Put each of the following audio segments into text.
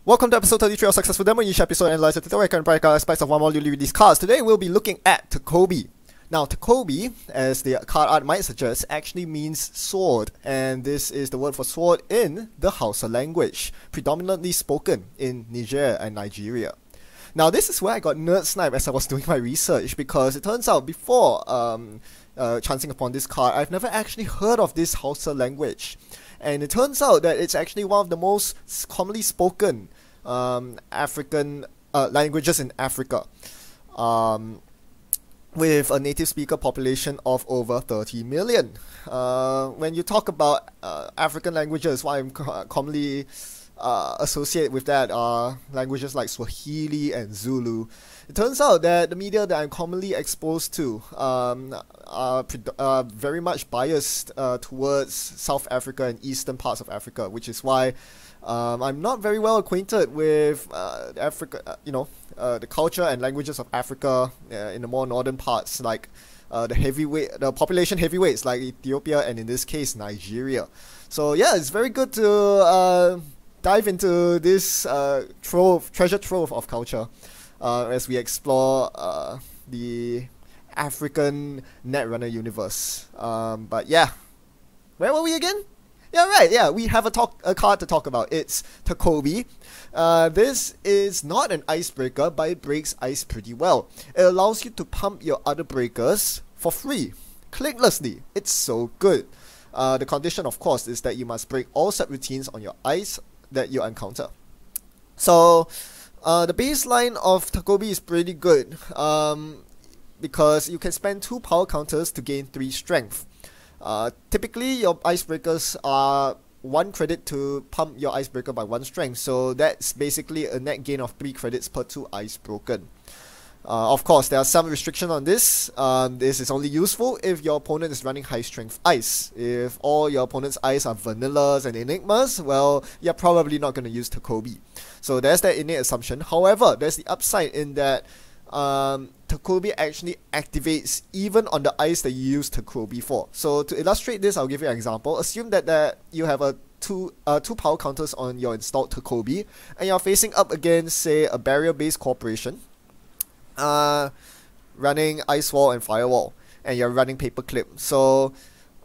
Welcome to episode 33 of Successful Demo. In each episode, analyze the tutorial and practical aspects of one more newly released cards. Today, we'll be looking at Takobi. Now, Takobi, as the card art might suggest, actually means sword, and this is the word for sword in the Hausa language, predominantly spoken in Niger and Nigeria. Now, this is where I got nerd sniped as I was doing my research, because it turns out before chancing upon this card, I've never actually heard of this Hausa language. And it turns out that it's actually one of the most commonly spoken African languages in Africa, with a native speaker population of over 30 million. When you talk about African languages, what I'm commonly associate with that are languages like Swahili and Zulu. It turns out that the media that I'm commonly exposed to are very much biased towards South Africa and eastern parts of Africa, which is why I'm not very well acquainted with Africa, the culture and languages of Africa in the more northern parts, like the population heavyweights like Ethiopia and in this case Nigeria. So yeah, it's very good to dive into this treasure trove of culture as we explore the African Netrunner universe. But yeah, where were we again? Yeah, right, yeah, we have a card to talk about. It's Takobi. This is not an icebreaker, but it breaks ice pretty well. It allows you to pump your other breakers for free, clicklessly. It's so good. The condition, of course, is that you must break all subroutines on your ice that you encounter. So, the baseline of Takobi is pretty good, because you can spend 2 power counters to gain 3 strength. Typically, your icebreakers are 1 credit to pump your icebreaker by 1 strength, so that's basically a net gain of 3 credits per 2 ice broken. Of course, there are some restrictions on this. This is only useful if your opponent is running high strength ice. If all your opponent's ice are vanillas and enigmas, well, you're probably not going to use Takobi. So there's that innate assumption. However, there's the upside in that Takobi actually activates even on the ice that you use Takobi for. So to illustrate this, I'll give you an example. Assume that you have two power counters on your installed Takobi, and you're facing up against, say, a barrier-based corporation, running ice wall and firewall, and you're running paperclip. So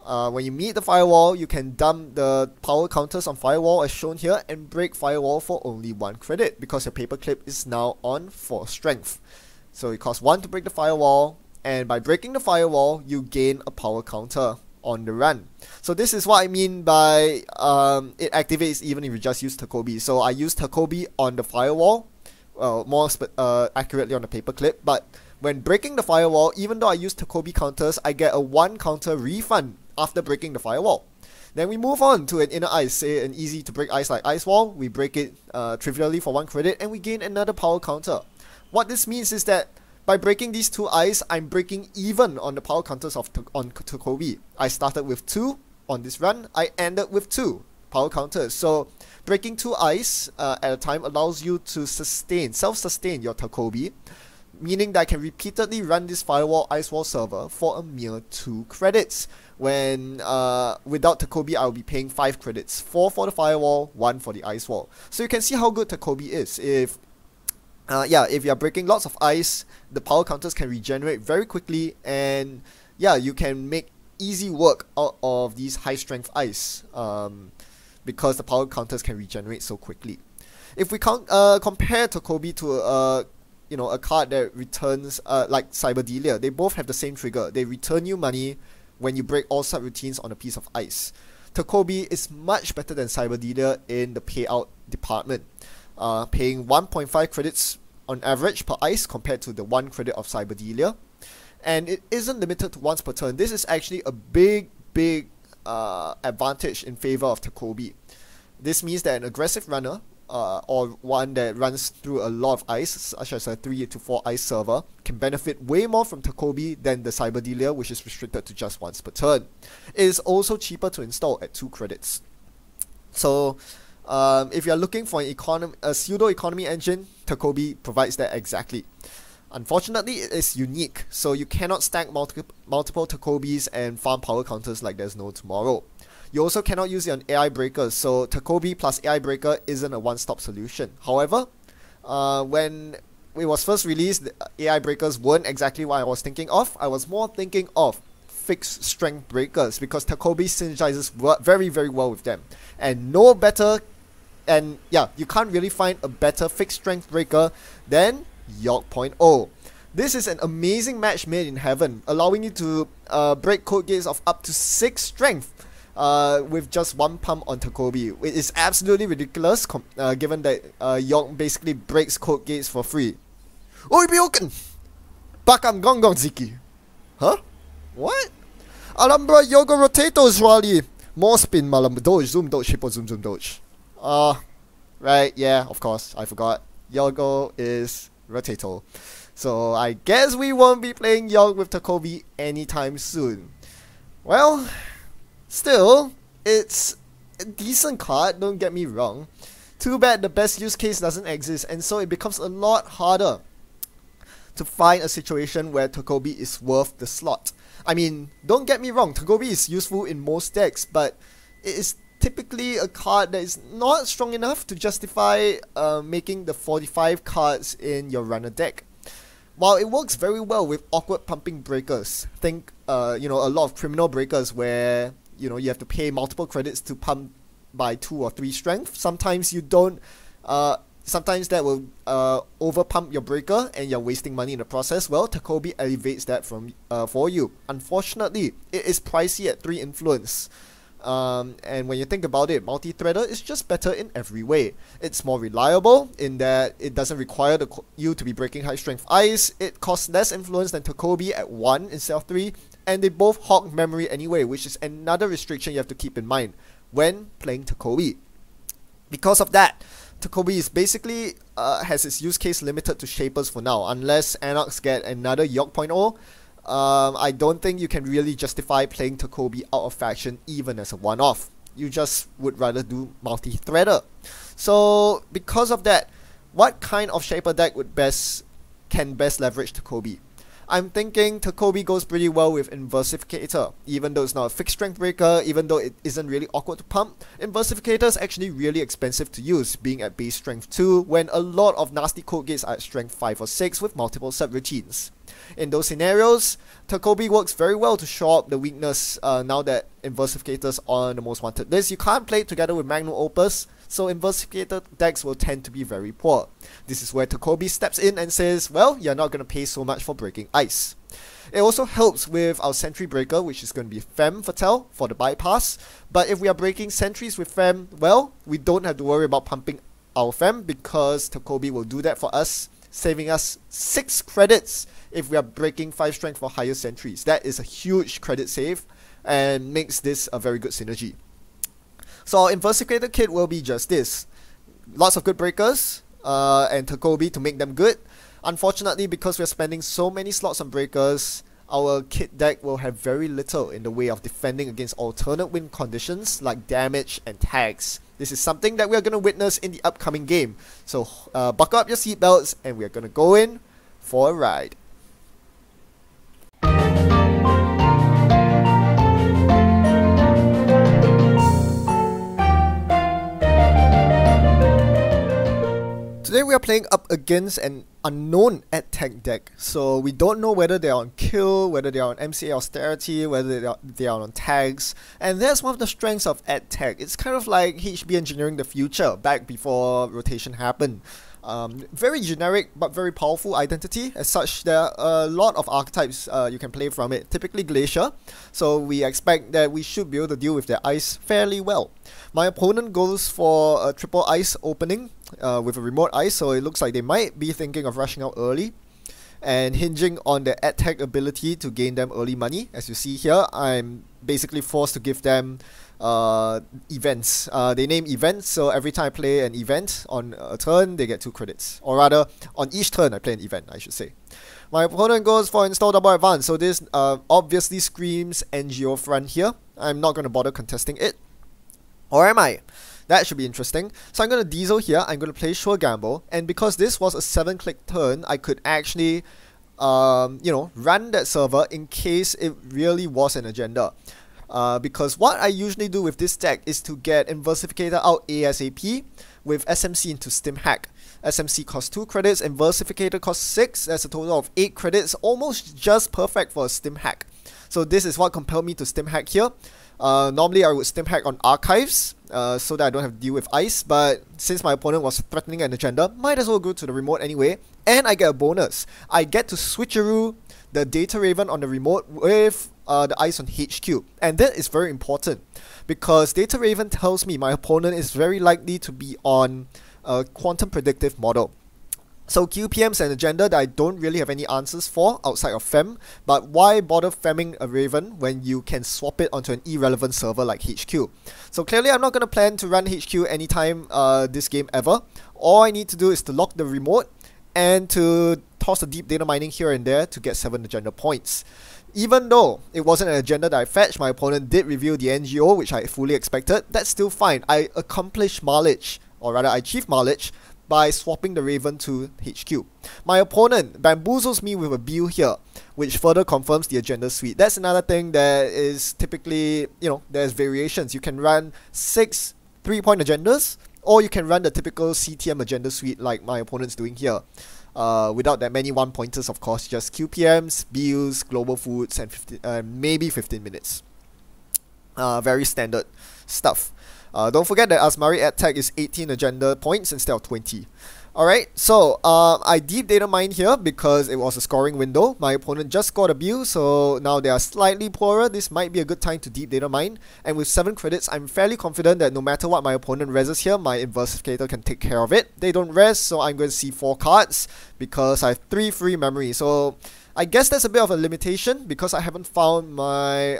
when you meet the firewall, you can dump the power counters on firewall as shown here and break firewall for only 1 credit, because your paperclip is now on 4 strength. So it costs 1 to break the firewall, and by breaking the firewall, you gain a power counter on the run. So this is what I mean by it activates even if you just use Takobi. So I use Takobi on the firewall, more accurately on the paperclip, but when breaking the firewall, even though I use Takobi counters, I get a 1 counter refund after breaking the firewall. Then we move on to an inner ice, say an easy to break ice like ice wall. We break it trivially for 1 credit, and we gain another power counter. What this means is that by breaking these 2 ice, I'm breaking even on the power counters on Takobi. I started with 2 on this run, I ended with 2 power counters. So breaking 2 ice at a time allows you to self-sustain your Takobi, meaning that I can repeatedly run this firewall ice wall server for a mere 2 credits. When without Takobi, I'll be paying 5 credits, 4 for the firewall, 1 for the ice wall. So you can see how good Takobi is. If you're breaking lots of ice, the power counters can regenerate very quickly, and yeah, you can make easy work out of these high strength ice, because the power counters can regenerate so quickly. If we compare Takobi to a card that returns like Cyberdelia, they both have the same trigger. They return you money when you break all subroutines on a piece of ice. Takobi is much better than Cyberdelia in the payout department, paying 1.5 credits on average per ice compared to the 1 credit of Cyberdelia, and it isn't limited to once per turn. This is actually a big advantage in favor of Takobi. This means that an aggressive runner, or one that runs through a lot of ice, such as a 3 to 4 ice server, can benefit way more from Takobi than the Cyberdelia, which is restricted to just once per turn. It is also cheaper to install at 2 credits. So if you're looking for a pseudo-economy engine, Takobi provides that exactly. Unfortunately, it is unique, so you cannot stack multiple Takobis and farm power counters like there's no tomorrow. You also cannot use it on AI breakers, so Takobi plus AI breaker isn't a one-stop solution. However, when it was first released, the AI breakers weren't exactly what I was thinking of. I was more thinking of fixed strength breakers because Takobi synergizes very, very well with them. And no better, and yeah, you can't really find a better fixed strength breaker than York.0. This is an amazing match made in heaven, allowing you to break code gates of up to 6 strength with just 1 pump on Takobi. It is absolutely ridiculous given that York basically breaks code gates for free. Oi beyoken! Bakam gonggong ziki. Huh? What? Alambra yoga rotatos rally. More spin malam doge zoom doge hippo zoom zoom doge. Right, yeah, of course, I forgot. Yogo is rotato. So I guess we won't be playing York with Takobi anytime soon. Well, still, it's a decent card, don't get me wrong. Too bad the best use case doesn't exist, and so it becomes a lot harder to find a situation where Takobi is worth the slot. I mean, don't get me wrong, Takobi is useful in most decks, but it is typically a card that is not strong enough to justify making the 45 cards in your runner deck. While it works very well with awkward pumping breakers, think a lot of criminal breakers where you have to pay multiple credits to pump by 2 or 3 strength. Sometimes you don't. Sometimes that will over pump your breaker and you're wasting money in the process. Well, Takobi elevates that for you. Unfortunately, it is pricey at 3 influence. And when you think about it, multi-threader is just better in every way. It's more reliable in that it doesn't require you to be breaking high strength ice. It costs less influence than Takobi at 1 instead of 3. And they both hog memory anyway, which is another restriction you have to keep in mind when playing Takobi. Because of that, Takobi is basically has its use case limited to Shapers for now. Unless Anarchs get another York.0, I don't think you can really justify playing Takobi out of faction even as a one-off. You just would rather do multi-threader. So because of that, what kind of Shaper deck can best leverage Takobi? I'm thinking Takobi goes pretty well with Inversificator. Even though it's not a fixed strength breaker, even though it isn't really awkward to pump, Inversificator is actually really expensive to use, being at base strength 2 when a lot of nasty code gates are at strength 5 or 6 with multiple subroutines. In those scenarios, Takobi works very well to show up the weakness now that Inversificator's on the most wanted list. You can't play it together with Magnum Opus, so Inversificator decks will tend to be very poor. This is where Takobi steps in and says, well, you're not going to pay so much for breaking ice. It also helps with our Sentry Breaker, which is going to be Femme Fatale for the bypass. But if we are breaking sentries with Femme, well, we don't have to worry about pumping our Femme because Takobi will do that for us, saving us 6 credits if we are breaking 5 strength for higher sentries. That is a huge credit save and makes this a very good synergy. So our Inversificator kit will be just this. Lots of good breakers and Takobi to make them good. Unfortunately, because we're spending so many slots on breakers, our kit deck will have very little in the way of defending against alternate win conditions like damage and tags. This is something that we're going to witness in the upcoming game. So buckle up your seatbelts and we're going to go in for a ride. Today we are playing up against an unknown AdTech deck, so we don't know whether they are on kill, whether they are on MCA austerity, whether they are on tags, and that's one of the strengths of AdTech. It's kind of like HB engineering the future back before rotation happened. Very generic but very powerful identity. As such, there are a lot of archetypes you can play from it, typically Glacier, so we expect that we should be able to deal with their ice fairly well. My opponent goes for a triple ice opening with a remote ice, so it looks like they might be thinking of rushing out early and hinging on their attack ability to gain them early money. As you see here, I'm basically forced to give them events. They name events, so every time I play an event on a turn, they get 2 credits. Or rather, on each turn I play an event, I should say. My opponent goes for install double advance, so this obviously screams NGO front here. I'm not going to bother contesting it. Or am I? That should be interesting. So I'm going to diesel here, I'm going to play Sure Gamble, and because this was a 7-click turn, I could actually, run that server in case it really was an agenda. because what I usually do with this deck is to get Inversificator out ASAP with SMC into Stim Hack. SMC costs 2 credits, Inversificator costs 6, that's a total of 8 credits, almost just perfect for a Stim Hack. So this is what compelled me to Stim Hack here. Normally I would Stim Hack on Archives, so that I don't have to deal with ice, but since my opponent was threatening an agenda, might as well go to the remote anyway, and I get a bonus. I get to switcheroo the Data Raven on the remote with the ice on HQ, and that is very important, because Data Raven tells me my opponent is very likely to be on a quantum predictive model. So QPM's an agenda that I don't really have any answers for outside of Fem, but why bother Femming a Raven when you can swap it onto an irrelevant server like HQ? So clearly I'm not going to plan to run HQ anytime this game ever. All I need to do is to lock the remote and to toss a deep data mining here and there to get 7 agenda points. Even though it wasn't an agenda that I fetched, my opponent did reveal the NGO, which I fully expected. That's still fine. I accomplished mileage, or rather I achieved mileage, by swapping the Raven to HQ. My opponent bamboozles me with a Bill here, which further confirms the agenda suite. That's another thing that is typically, there's variations. You can run 6 3-point agendas, or you can run the typical CTM agenda suite like my opponent's doing here. Without that many 1-pointers, of course, just QPMs, Bills, Global Foods, and maybe 15 minutes. Very standard stuff. Don't forget that Asmari Ad Tag is 18 agenda points instead of 20. Alright, so I deep data mine here because it was a scoring window. My opponent just scored a Bill, so now they are slightly poorer. This might be a good time to deep data mine. And with 7 credits, I'm fairly confident that no matter what my opponent reses here, my Inversificator can take care of it. They don't res, so I'm going to see 4 cards because I have 3 free memory. So I guess that's a bit of a limitation because I haven't found my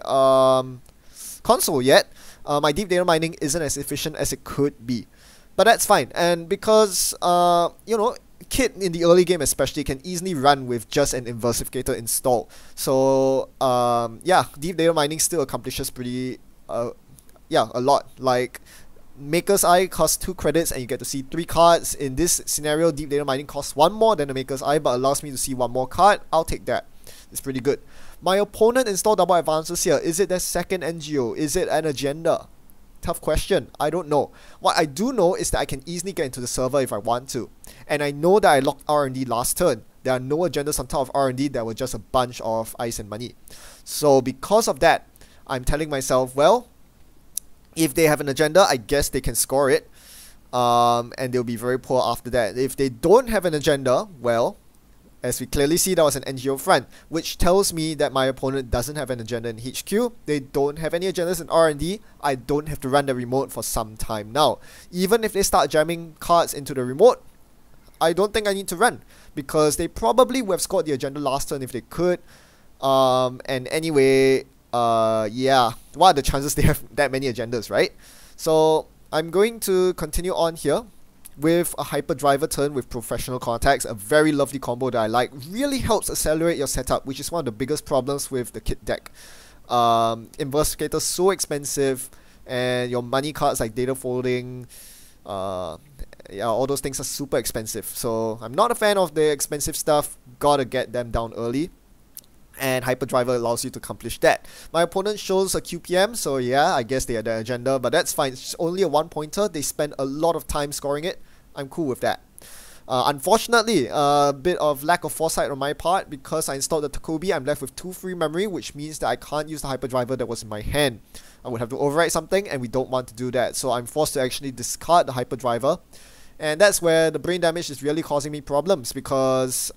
console yet. My deep data mining isn't as efficient as it could be. But that's fine, and because, Kit in the early game especially can easily run with just an Inversificator installed. So, deep data mining still accomplishes pretty, a lot. Like, Maker's Eye costs 2 credits and you get to see 3 cards. In this scenario, deep data mining costs 1 more than the Maker's Eye, but allows me to see 1 more card. I'll take that. It's pretty good. My opponent installed double advances here. Is it their second NGO? Is it an agenda? Tough question. I don't know. What I do know is that I can easily get into the server if I want to. And I know that I locked R&D last turn. There are no agendas on top of R&D. There were just a bunch of ice and money. So because of that, I'm telling myself, well, if they have an agenda, I guess they can score it. And they'll be very poor after that. If they don't have an agenda, well, as we clearly see, that was an NGO front, which tells me that my opponent doesn't have an agenda in HQ. They don't have any agendas in R&D. I don't have to run the remote for some time now. Even if they start jamming cards into the remote, I don't think I need to run, because they probably would have scored the agenda last turn if they could. And anyway, what are the chances they have that many agendas, right? So I'm going to continue on here with a hyperdriver turn with professional contacts, a very lovely combo that I like. Really helps accelerate your setup, which is one of the biggest problems with the kit deck. Inversificator so expensive, and your money cards like data folding, all those things are super expensive. So I'm not a fan of the expensive stuff. Gotta get them down early, and hyperdriver allows you to accomplish that. My opponent shows a QPM, so yeah, I guess they had their agenda, but that's fine. It's only a 1-pointer. They spend a lot of time scoring it. I'm cool with that. Unfortunately, a bit of lack of foresight on my part, because I installed the Takobi, I'm left with 2 free memory, which means that I can't use the hyperdriver that was in my hand. I would have to overwrite something, and we don't want to do that, so I'm forced to actually discard the hyperdriver. And that's where the brain damage is really causing me problems, because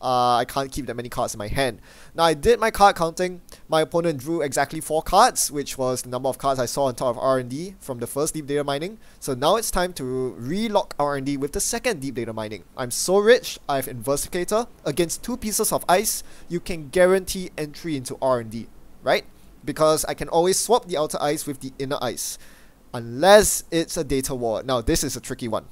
I can't keep that many cards in my hand. Now, I did my card counting. My opponent drew exactly 4 cards, which was the number of cards I saw on top of R&D from the first deep data mining. So now it's time to relock R&D with the second deep data mining. I'm so rich, I have Inversificator. Against 2 pieces of ice, you can guarantee entry into R&D, right? Because I can always swap the outer ice with the inner ice, unless it's a data ward. Now, this is a tricky one.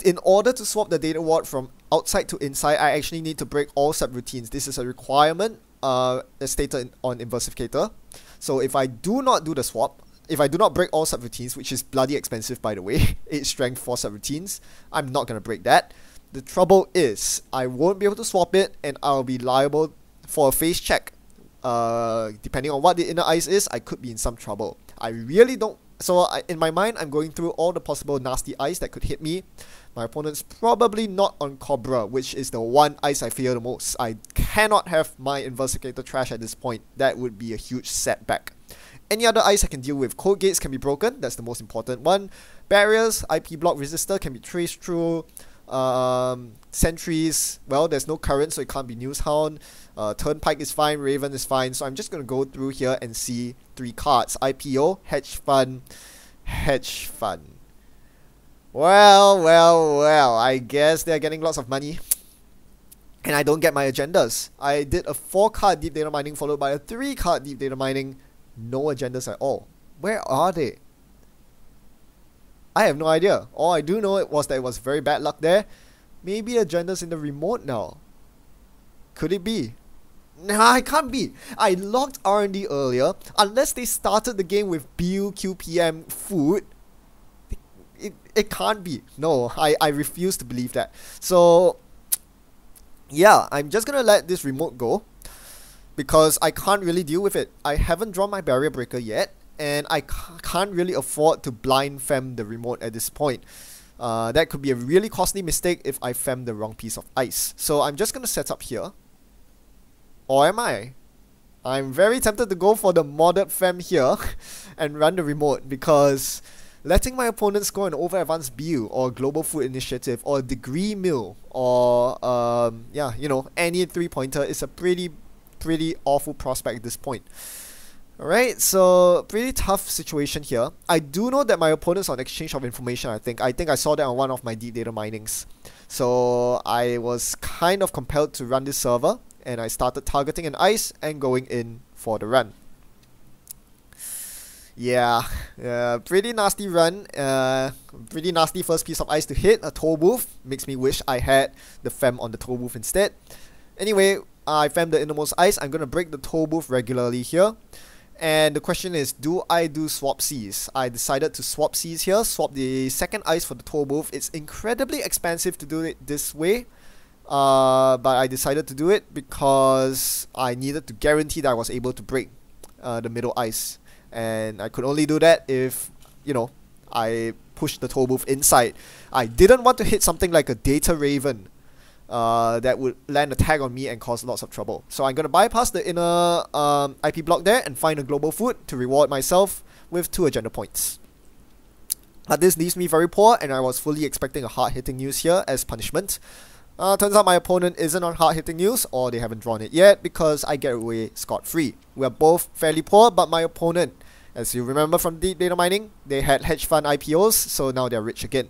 In order to swap the data ward from outside to inside, I actually need to break all subroutines. This is a requirement as stated on Inversificator. So if I do not do the swap, if I do not break all subroutines, which is bloody expensive by the way, 8 strength 4 subroutines, I'm not going to break that. The trouble is, I won't be able to swap it, and I'll be liable for a face check Depending on what the inner ice is, I could be in some trouble. I really don't. So in my mind, I'm going through all the possible nasty ice that could hit me. My opponent's probably not on Cobra, which is the one ice I fear the most. I cannot have my Inversicator trash at this point. That would be a huge setback. Any other ice I can deal with. Code gates can be broken. That's the most important one. Barriers, IP block resistor can be traced through. Sentries, well, there's no current, so it can't be Newshound. Turnpike is fine, Raven is fine. So I'm just going to go through here and see 3 cards. IPO, Hedge Fund, Hedge Fund. Well, I guess they're getting lots of money. And I don't get my agendas. I did a 4-card deep data mining followed by a 3-card deep data mining. No agendas at all. Where are they? I have no idea. All I do know was that it was very bad luck there. Maybe agendas in the remote now. Could it be? Nah, it can't be. I logged R&D earlier. Unless they started the game with BU, QPM, food. It can't be. No, I refuse to believe that. So, yeah, I'm just gonna let this remote go. Because I can't really deal with it. I haven't drawn my barrier breaker yet. And I can't really afford to blind fem the remote at this point. That could be a really costly mistake if I fem the wrong piece of ice. So I'm just going to set up here. Or am I? I'm very tempted to go for the modded fem here and run the remote, because letting my opponent score an over advanced BU or global food initiative or degree mill or yeah, you know, any 3-pointer is a pretty awful prospect at this point. Alright, so pretty tough situation here. I do know that my opponent's on exchange of information, I think. I saw that on one of my deep data minings. So I was kind of compelled to run this server, and I started targeting an ice and going in for the run. Yeah, pretty nasty run. Pretty nasty first piece of ice to hit, a toll booth. Makes me wish I had the fem on the toll booth instead. Anyway, I femmed the innermost ice. I'm going to break the toll booth regularly here. And the question is, do I do swap Cs? I decided to swap Cs here, swap the second ice for the toll booth. It's incredibly expensive to do it this way, but I decided to do it because I needed to guarantee that I was able to break the middle ice. And I could only do that if, you know, I pushed the toll booth inside. I didn't want to hit something like a Data Raven that would land a tag on me and cause lots of trouble. So I'm going to bypass the inner IP block there and find a global food to reward myself with 2 agenda points. But this leaves me very poor, and I was fully expecting a hard-hitting news here as punishment. Turns out my opponent isn't on hard-hitting news, or they haven't drawn it yet, because I get away scot-free. We are both fairly poor, but my opponent, as you remember from deep data mining, they had hedge fund IPOs, so now they're rich again.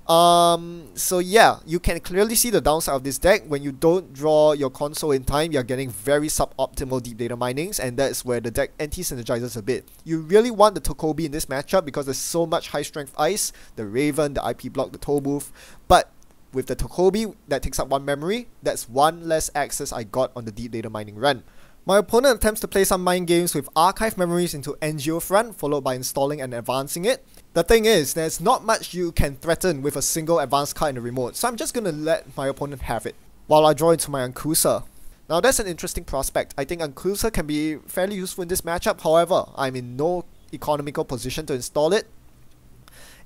So yeah, you can clearly see the downside of this deck. When you don't draw your console in time, you're getting very suboptimal deep data minings, and that's where the deck anti-synergizes a bit. You really want the Takobi in this matchup because there's so much high strength ice, the Raven, the IP block, the toll booth, but with the Takobi that takes up 1 memory, that's 1 less access I got on the deep data mining run. My opponent attempts to play some mind games with archive memories into NGO front, followed by installing and advancing it. The thing is, there's not much you can threaten with a single advanced card in the remote, so I'm just gonna let my opponent have it, while I draw into my Ankusa. Now that's an interesting prospect. I think Ankusa can be fairly useful in this matchup, however, I'm in no economical position to install it.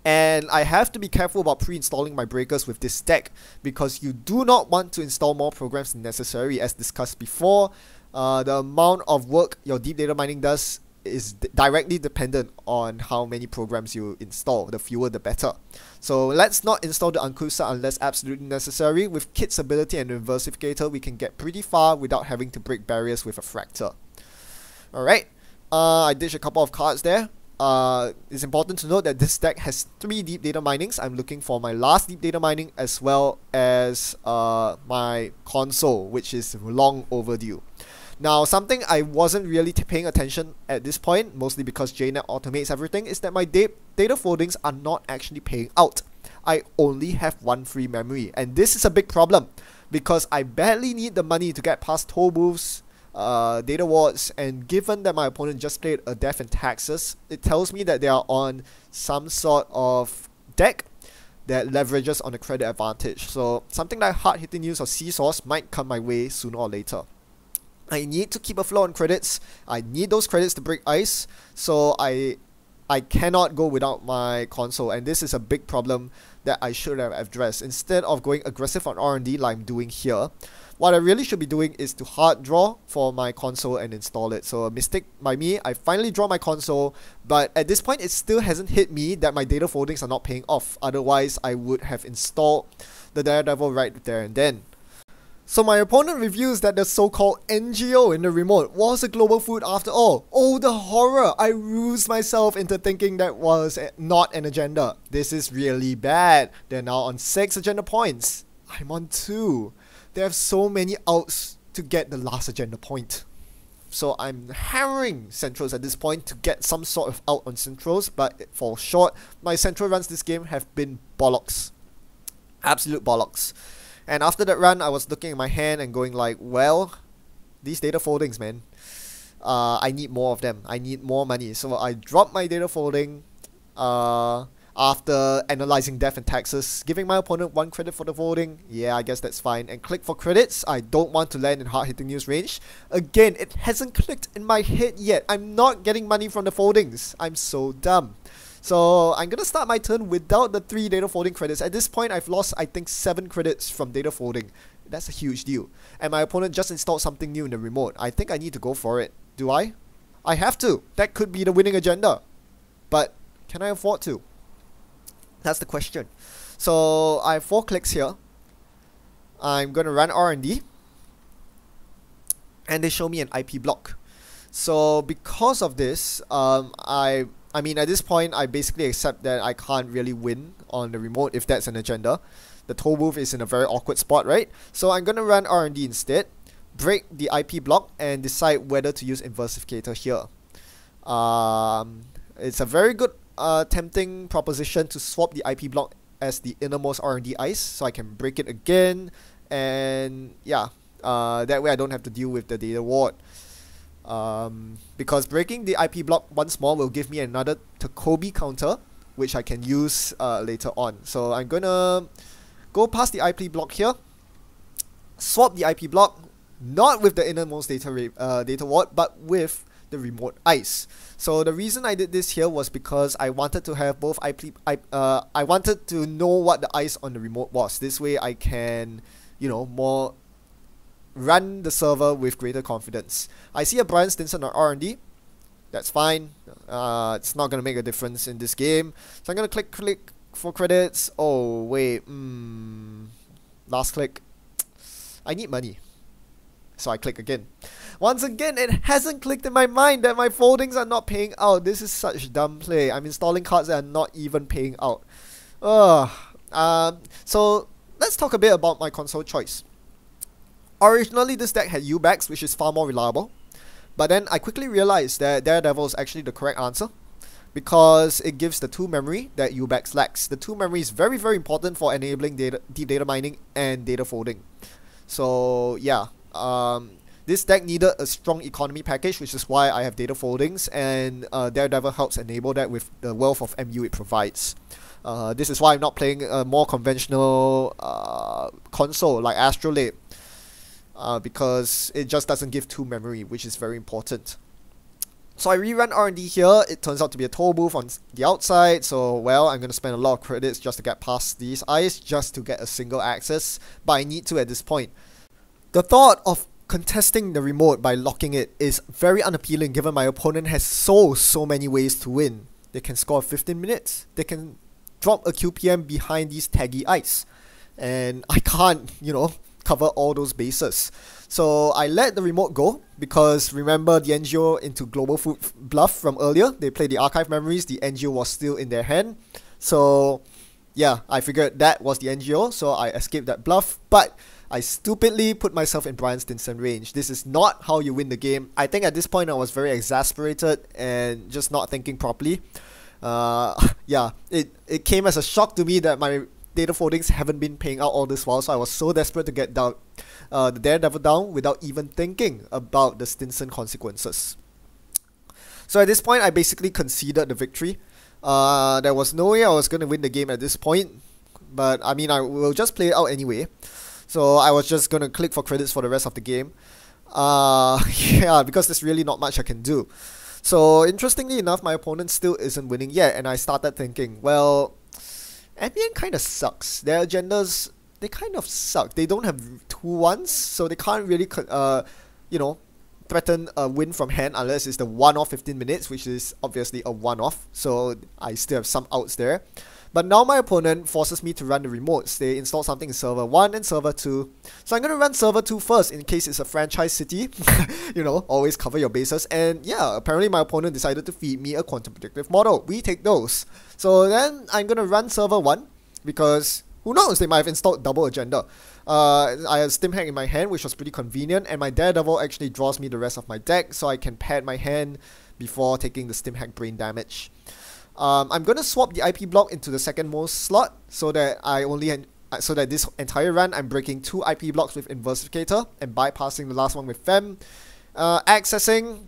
And I have to be careful about pre-installing my breakers with this deck, because you do not want to install more programs than necessary. As discussed before, the amount of work your deep data mining does is directly dependent on how many programs you install. The fewer the better. So let's not install the Ankusa unless absolutely necessary. With Kit's ability and Inversificator, we can get pretty far without having to break barriers with a Fractor. Alright, I ditched a couple of cards there. It's important to note that this deck has 3 deep data minings. I'm looking for my last deep data mining as well as my console, which is long overdue. Now, something I wasn't really paying attention at this point, mostly because JNet automates everything, is that my data foldings are not actually paying out. I only have 1 free memory, and this is a big problem because I badly need the money to get past toll booths, data wards, and given that my opponent just played a Death and Taxes, it tells me that they are on some sort of deck that leverages on a credit advantage. So something like hard-hitting news or Seesaws might come my way sooner or later. I need to keep a flow on credits. I need those credits to break ice, so I cannot go without my console, and this is a big problem that I should have addressed. Instead of going aggressive on R&D like I'm doing here, what I really should be doing is to hard draw for my console and install it. So a mistake by me, I finally draw my console, but at this point it still hasn't hit me that my data foldings are not paying off. Otherwise, I would have installed the Daredevil right there and then. So my opponent reviews that the so-called NGO in the remote was a global food after all. Oh, the horror! I rused myself into thinking that was not an agenda. This is really bad. They're now on 6 agenda points. I'm on 2. They have so many outs to get the last agenda point. So I'm hammering Centrals at this point to get some sort of out on Centrals, but it falls short. My Central runs this game have been bollocks. Absolute bollocks. And after that run, I was looking at my hand and going like, well, these data foldings, man. I need more of them. I need more money. So I dropped my data folding after analyzing death and taxes, giving my opponent 1 credit for the folding. Yeah, I guess that's fine. And click for credits. I don't want to land in hard-hitting news range. Again, it hasn't clicked in my head yet. I'm not getting money from the foldings. I'm so dumb. So I'm going to start my turn without the 3 data folding credits. At this point, I've lost, I think, 7 credits from data folding. That's a huge deal. And my opponent just installed something new in the remote. I think I need to go for it. Do I? I have to. That could be the winning agenda. But can I afford to? That's the question. So I have 4 clicks here. I'm going to run R&D. And they show me an IP block. So because of this, I mean, at this point, I basically accept that I can't really win on the remote if that's an agenda. The toll booth is in a very awkward spot, right? So I'm going to run R&D instead, break the IP block, and decide whether to use Inversificator here. It's a very good tempting proposition to swap the IP block as the innermost R&D ice, so I can break it again, and yeah, that way I don't have to deal with the data ward. Because breaking the IP block once more will give me another Takobi counter, which I can use later on. So I'm gonna go past the IP block here, swap the IP block, not with the innermost data ward, but with the remote ice. So the reason I did this here was because I wanted to have both I wanted to know what the ice on the remote was. This way I can, you know, run the server with greater confidence. I see a Brian Stinson on R&D. That's fine. It's not going to make a difference in this game. So I'm going to click for credits. Oh, wait. Last click. I need money. So I click again. Once again, it hasn't clicked in my mind that my foldings are not paying out. This is such dumb play. I'm installing cards that are not even paying out. So let's talk a bit about my console choice. Originally, this deck had U-backs, which is far more reliable. But then I quickly realized that Daredevil is actually the correct answer, because it gives the 2 memory that U-backs lacks. The 2 memory is very, very important for enabling deep data mining and data folding. So yeah, this deck needed a strong economy package, which is why I have data foldings, and Daredevil helps enable that with the wealth of MU it provides. This is why I'm not playing a more conventional console like Astrolabe. Because it just doesn't give 2 memory, which is very important. So I rerun R&D here. It turns out to be a toll booth on the outside. So, well, I'm going to spend a lot of credits just to get past these ice, just to get a single access. But I need to at this point. The thought of contesting the remote by locking it is very unappealing, given my opponent has so many ways to win. They can score 15 minutes. They can drop a QPM behind these taggy ice. And I can't, you know, cover all those bases. So I let the remote go, because remember the NGO into Global Food bluff from earlier. They played the archive memories. The NGO was still in their hand. So yeah, I figured that was the NGO, so I escaped that bluff. But I stupidly put myself in Brian Stinson range. This is not how you win the game. I think at this point I was very exasperated and just not thinking properly. Yeah, it came as a shock to me that my data foldings haven't been paying out all this while, so I was so desperate to get down the Daredevil down without even thinking about the Stinson consequences. So at this point, I basically conceded the victory. There was no way I was going to win the game at this point, but I mean, I will just play it out anyway. So I was just going to click for credits for the rest of the game. Yeah, because there's really not much I can do. So interestingly enough, my opponent still isn't winning yet, and I started thinking, well, ambient kind of sucks. Their agendas, they kind of suck. They don't have 2-1s, so they can't really you know, threaten a win from hand unless it's the one-off 15 minutes, which is obviously a one-off, so I still have some outs there. But now my opponent forces me to run the remotes. They install something in server 1 and server 2. So I'm going to run server 2 first in case it's a franchise city. You know, always cover your bases. And yeah, apparently my opponent decided to feed me a quantum predictive model. We take those. So then I'm going to run server 1 because who knows, they might have installed double agenda. I have Stim Hack in my hand, which was pretty convenient, and my Daredevil actually draws me the rest of my deck, so I can pad my hand before taking the Stim Hack brain damage. I'm gonna swap the IP block into the second most slot so that so that this entire run I'm breaking 2 IP blocks with Inversificator and bypassing the last one with Fem, accessing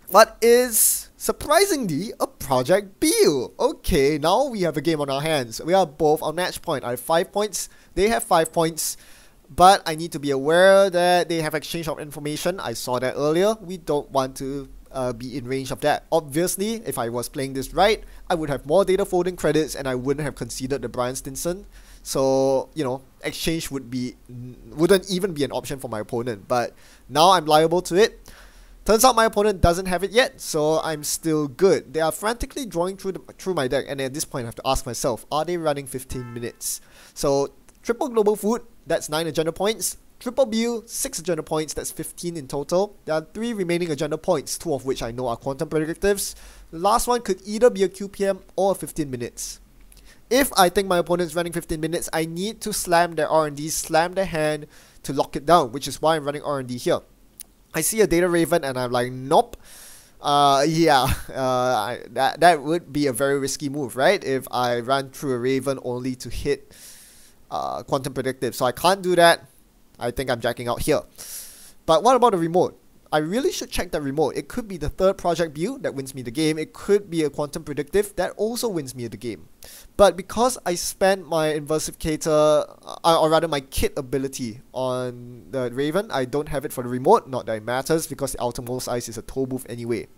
what is surprisingly a Project Bill. Okay, now we have a game on our hands. We are both on match point. I have 5 points, they have 5 points, but I need to be aware that they have exchange of information. I saw that earlier. We don't want to be in range of that. Obviously, if I was playing this right, I would have more data folding credits and I wouldn't have conceded the Brian Stinson. So, you know, exchange wouldn't even be an option for my opponent. But now I'm liable to it. Turns out my opponent doesn't have it yet, so I'm still good. They are frantically drawing through my deck, and at this point I have to ask myself, are they running 15 minutes? So, triple global food, that's 9 agenda points. Triple Bill, 6 agenda points, that's 15 in total. There are 3 remaining agenda points, 2 of which I know are quantum predictives. The last one could either be a QPM or 15 minutes. If I think my opponent's running 15 minutes, I need to slam their R&D, slam their hand to lock it down, which is why I'm running R&D here. I see a Data Raven and I'm like, nope. That would be a very risky move, right? If I run through a Raven only to hit quantum predictive. So I can't do that. I think I'm jacking out here. But what about the remote? I really should check the remote. It could be the third Project Bill that wins me the game. It could be a quantum predictive that also wins me the game. But because I spent my Inversificator, or rather my kit ability on the Raven, I don't have it for the remote. Not that it matters because the outermost ice is a toll booth anyway.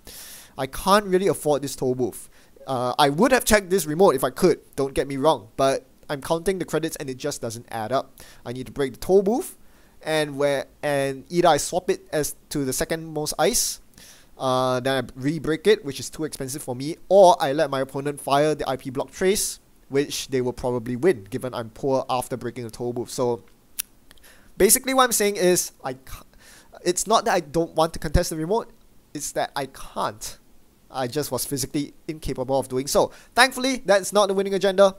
I can't really afford this toll booth. I would have checked this remote if I could, don't get me wrong. But I'm counting the credits and it just doesn't add up. I need to break the toll booth. And either I swap it as to the second most ice, then I re-break it, which is too expensive for me, or I let my opponent fire the IP block trace, which they will probably win, given I'm poor after breaking the toll booth. So basically what I'm saying is, it's not that I don't want to contest the remote, it's that I can't. I just was physically incapable of doing so. Thankfully, that's not the winning agenda.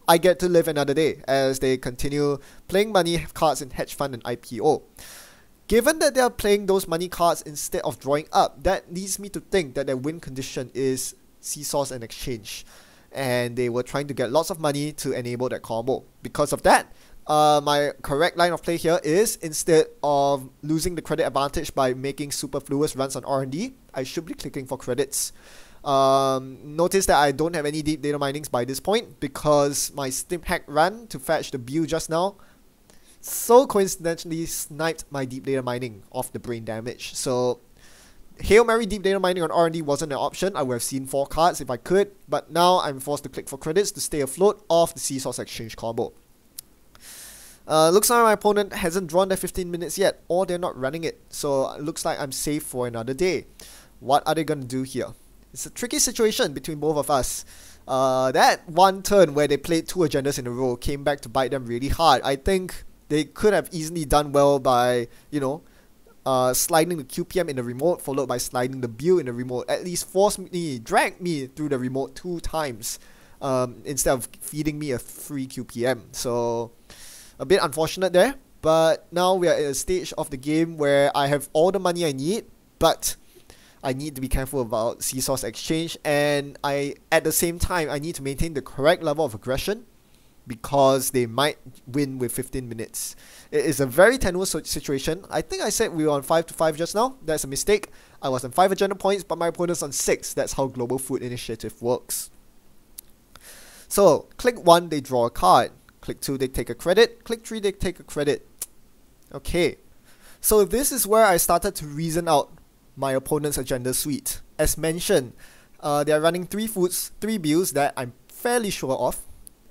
I get to live another day as they continue playing money cards in hedge fund and IPO. Given that they are playing those money cards instead of drawing up, that leads me to think that their win condition is seesaws and exchange. And they were trying to get lots of money to enable that combo. Because of that, my correct line of play here is, instead of losing the credit advantage by making superfluous runs on R&D, I should be clicking for credits. Notice that I don't have any deep data minings by this point because my Stim Hack run to fetch the Bill just now so coincidentally sniped my deep data mining off the brain damage. So Hail Mary deep data mining on R&D wasn't an option. I would have seen 4 cards if I could, but now I'm forced to click for credits to stay afloat off the Seesaws Exchange combo. Looks like my opponent hasn't drawn their 15 minutes yet, or they're not running it, so it looks like I'm safe for another day. What are they gonna do here? It's a tricky situation between both of us. That one turn where they played 2 agendas in a row came back to bite them really hard. I think they could have easily done well by, you know, sliding the QPM in the remote followed by sliding the Bill in the remote. At least drag me through the remote 2 times instead of feeding me a free QPM. So a bit unfortunate there. But now we are at a stage of the game where I have all the money I need, but I need to be careful about Seesaws Exchange, and at the same time, I need to maintain the correct level of aggression because they might win with 15 minutes. It is a very tenuous situation. I think I said we were on 5-5 just now. That's a mistake. I was on 5 agenda points, but my opponent's on 6. That's how Global Food Initiative works. So, click 1, they draw a card. Click 2, they take a credit. Click 3, they take a credit. Okay. So this is where I started to reason out my opponent's agenda suite. As mentioned, they are running 3 foods, 3 builds that I'm fairly sure of.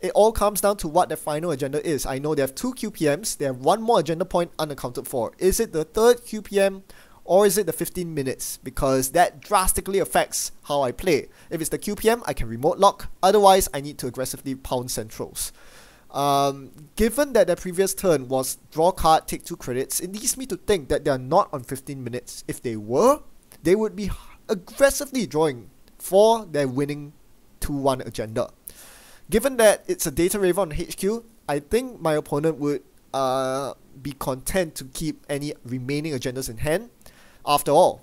It all comes down to what their final agenda is. I know they have 2 QPMs, they have 1 more agenda point unaccounted for. Is it the 3rd QPM or is it the 15 minutes? Because that drastically affects how I play. If it's the QPM, I can remote lock. Otherwise, I need to aggressively pound centrals. Given that their previous turn was draw card, take 2 credits, it leads me to think that they are not on 15 minutes. If they were, they would be aggressively drawing for their winning 2-1 agenda. Given that it's a Data Raven on HQ, I think my opponent would be content to keep any remaining agendas in hand. After all,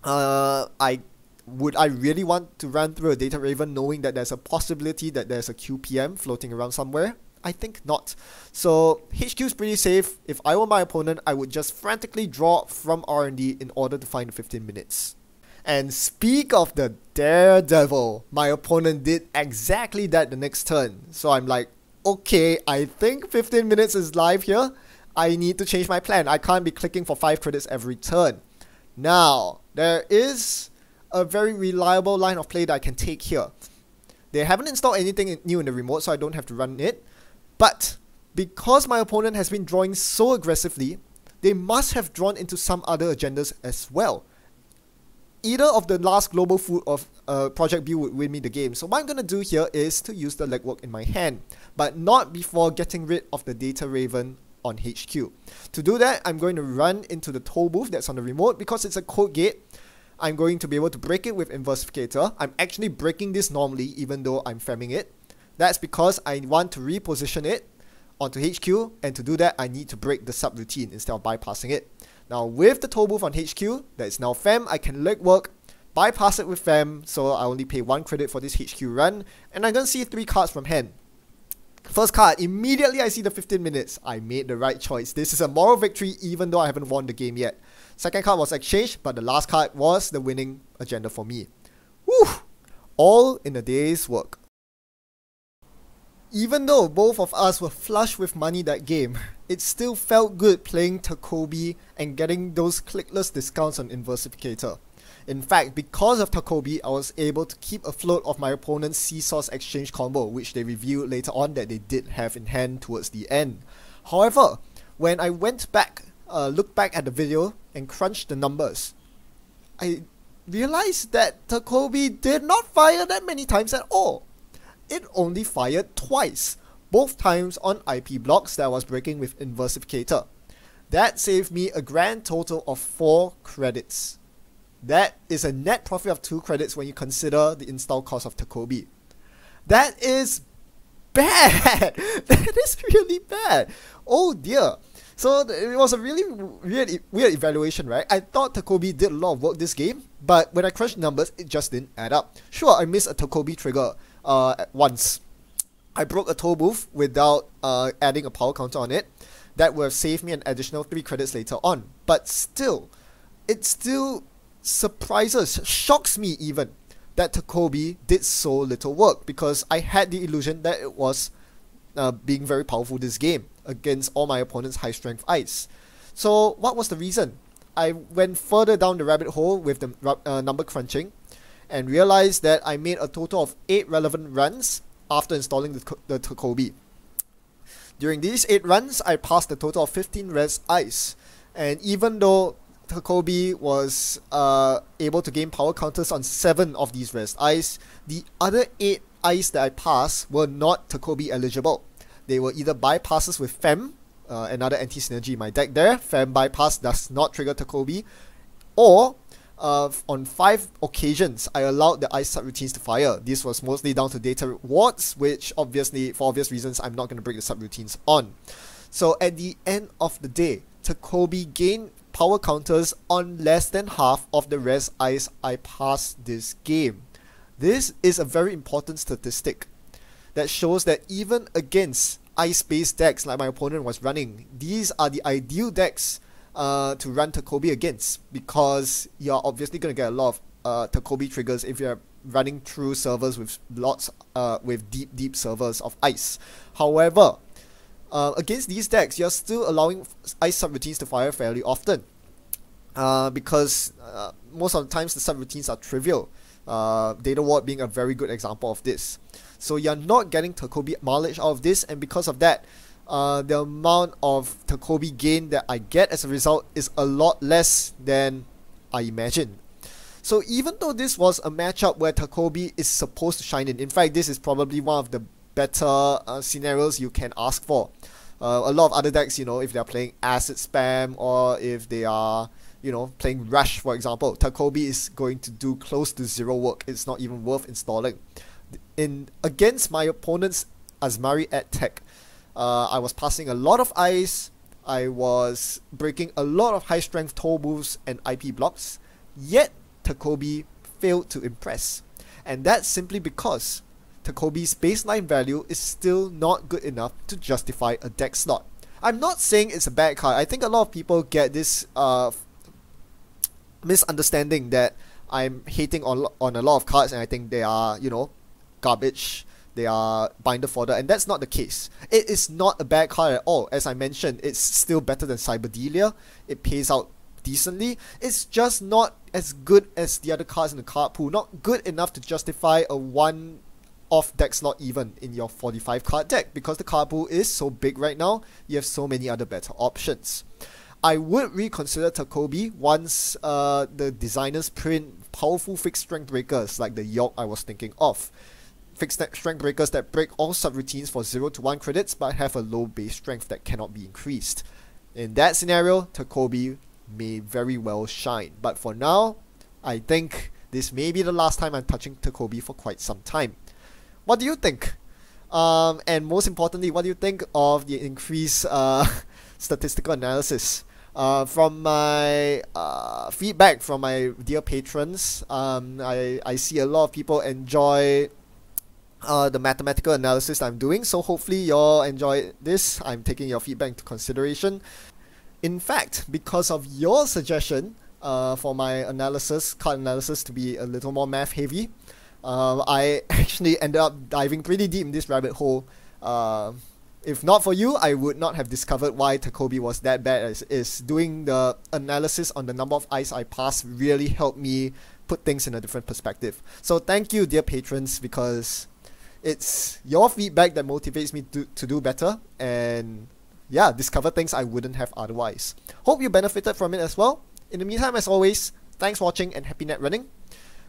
I really want to run through a Data Raven knowing that there's a possibility that there's a QPM floating around somewhere? I think not. So HQ is pretty safe. If I were my opponent, I would just frantically draw from R&D in order to find the 15 minutes. And speak of the daredevil, my opponent did exactly that the next turn. So I'm like, okay, I think 15 minutes is live here. I need to change my plan. I can't be clicking for 5 credits every turn. Now, there is a very reliable line of play that I can take here. They haven't installed anything new in the remote, so I don't have to run it. But because my opponent has been drawing so aggressively, they must have drawn into some other agendas as well. Either of the last global food of Project B would win me the game. So what I'm going to do here is to use the legwork in my hand, but not before getting rid of the Data Raven on HQ. To do that, I'm going to run into the toll booth that's on the remote. Because it's a code gate, I'm going to be able to break it with Inversificator. I'm actually breaking this normally even though I'm femming it. That's because I want to reposition it onto HQ, and to do that I need to break the subroutine instead of bypassing it. Now with the toll booth on HQ that is now fem, I can legwork, bypass it with fem, so I only pay 1 credit for this HQ run, and I'm going to see 3 cards from hand. First card, immediately I see the 15 minutes. I made the right choice. This is a moral victory even though I haven't won the game yet. Second card was exchanged, but the last card was the winning agenda for me. Woo! All in a day's work. Even though both of us were flush with money that game, it still felt good playing Takobi and getting those clickless discounts on Inversificator. In fact, because of Takobi, I was able to keep afloat of my opponent's Seesaw's exchange combo, which they revealed later on that they did have in hand towards the end. However, when I went back, looked back at the video and crunched the numbers, I realized that Takobi did not fire that many times at all. It only fired twice, both times on IP blocks that I was breaking with Inversificator. That saved me a grand total of 4 credits. That is a net profit of 2 credits when you consider the install cost of Takobi. That is bad! That is really bad! Oh dear! So it was a really weird evaluation, right? I thought Takobi did a lot of work this game, but when I crunched numbers, it just didn't add up. Sure, I missed a Takobi trigger once. I broke a toll booth without adding a power counter on it. That would have saved me an additional 3 credits later on. But still, it still surprises, shocks me even, that Takobi did so little work, because I had the illusion that it was being very powerful this game against all my opponent's high strength ice. So what was the reason? I went further down the rabbit hole with the number crunching and realized that I made a total of 8 relevant runs after installing the Takobi. During these 8 runs, I passed a total of 15 res ice, and even though Takobi was able to gain power counters on 7 of these res ice, the other 8 ice that I passed were not Takobi eligible. They were either bypasses with Fem, another anti-synergy in my deck there. Fem bypass does not trigger Takobi. Or, on 5 occasions, I allowed the ice subroutines to fire. This was mostly down to data wards, which obviously, for obvious reasons, I'm not going to break the subroutines on. So at the end of the day, Takobi gained power counters on less than half of the res ice I passed this game. This is a very important statistic that shows that even against ice-based decks like my opponent was running, these are the ideal decks to run Takobi against, because you're obviously going to get a lot of Takobi triggers if you're running through servers with lots with deep servers of ice. However, against these decks, you're still allowing ice subroutines to fire fairly often. Because most of the times the subroutines are trivial. Data Ward being a very good example of this. So you're not getting Takobi mileage out of this, and because of that, the amount of Takobi gain that I get as a result is a lot less than I imagined. So even though this was a matchup where Takobi is supposed to shine in fact this is probably one of the better scenarios you can ask for. A lot of other decks, you know, if they're playing Acid Spam or if they are, you know, playing Rush for example, Takobi is going to do close to zero work. It's not even worth installing. Against my opponent's Azmari at Tech, I was passing a lot of ice, I was breaking a lot of high strength toe moves and IP blocks, yet Takobi failed to impress. And that's simply because Takobi's baseline value is still not good enough to justify a deck slot. I'm not saying it's a bad card. I think a lot of people get this misunderstanding that I'm hating on a lot of cards and I think they are, you know, garbage, they are binder fodder, and that's not the case. It is not a bad card at all. As I mentioned, it's still better than Cyberdelia. It pays out decently. It's just not as good as the other cards in the card pool. Not good enough to justify a one-off deck slot even in your 45 card deck, because the card pool is so big right now. You have so many other better options. I would reconsider Takobi once the designers print powerful fixed strength breakers like the York I was thinking of. Fixed strength breakers that break all subroutines for 0 to 1 credits but have a low base strength that cannot be increased. In that scenario, Takobi may very well shine. But for now, I think this may be the last time I'm touching Takobi for quite some time. What do you think? And most importantly, what do you think of the increased statistical analysis? From my feedback from my dear patrons, I see a lot of people enjoy the mathematical analysis I'm doing, so hopefully you all enjoy this. I'm taking your feedback into consideration. In fact, because of your suggestion for my card analysis to be a little more math heavy, I actually ended up diving pretty deep in this rabbit hole. If not for you, I would not have discovered why Takobi was that bad as it is. Doing the analysis on the number of ice I passed really helped me put things in a different perspective. So thank you, dear patrons, because it's your feedback that motivates me to do better and, yeah, discover things I wouldn't have otherwise. Hope you benefited from it as well. In the meantime, as always, thanks for watching and happy net running.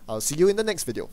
I'll see you in the next video.